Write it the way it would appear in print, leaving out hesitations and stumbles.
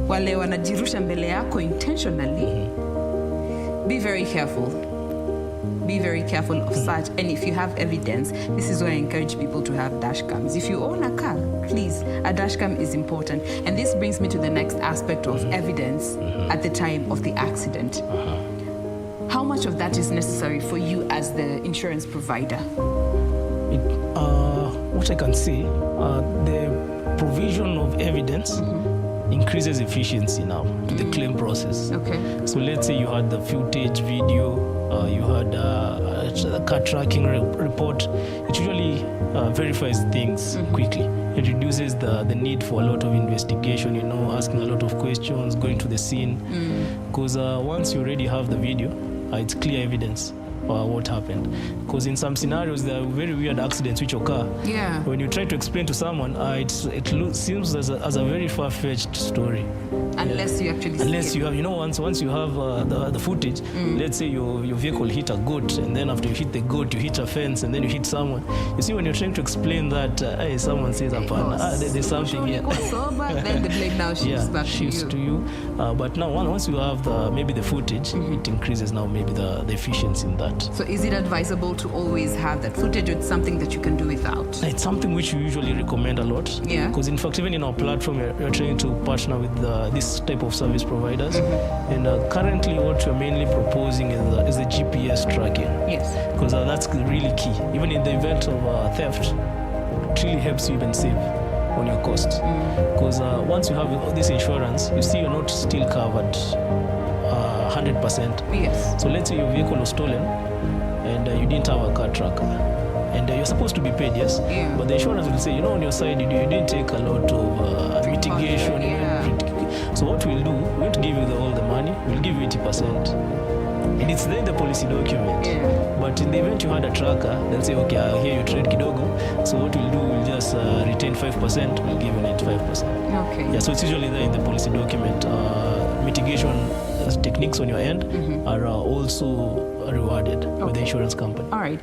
wale wanajirusha mbele yako intentionally, be very careful. Be very careful of such. And if you have evidence, this is why I encourage people to have dashcams. If you own a car, please, a dashcam is important. And this brings me to the next aspect of evidence at the time of the accident. How much of that is necessary for you as the insurance provider? What I can say, the provision of evidence increases efficiency now to the claim process. Okay. So let's say you had the footage video, you had a car tracking report. It usually verifies things quickly. It reduces the need for a lot of investigation, asking a lot of questions, going to the scene. Because once you already have the video, it's clear evidence what happened. Because in some scenarios, there are very weird accidents which occur. Yeah. When you try to explain to someone, it seems as a very far-fetched story. Unless you actually Unless see you have, once you have the footage, let's say your vehicle hit a goat, and then after you hit the goat, you hit a fence, and then you hit someone. You see, when you're trying to explain that, someone says, there's something here. Then the blame now shifts back to you. But now, once you have maybe the footage, it increases now maybe the efficiency in that. So is it advisable to always have that footage, or it's something that you can do without? It's something which we usually recommend a lot. Yeah. Because in fact, even in our platform, we're trying to partner with this type of service providers. And currently, what we're mainly proposing is the GPS tracking. Yes. Because that's really key. Even in the event of theft, it really helps you even save on your costs. Because once you have this insurance, you see you're not still covered 100%. Yes. So let's say your vehicle was stolen and you didn't have a car tracker. And you're supposed to be paid, yes? Yeah. But the insurance will say, on your side, you didn't take a lot of mitigation. So what we'll do, we won't give you all the money, we'll give you 80%. And it's there in the policy document. Yeah. But in the event you had a tracker, they'll say, okay, I hear you trade kidogo. So what we'll do, we'll just retain 5%, we'll give you 95%. Okay. Yeah, so it's usually there in the policy document. Mitigation techniques on your end are also rewarded by the insurance company. All right.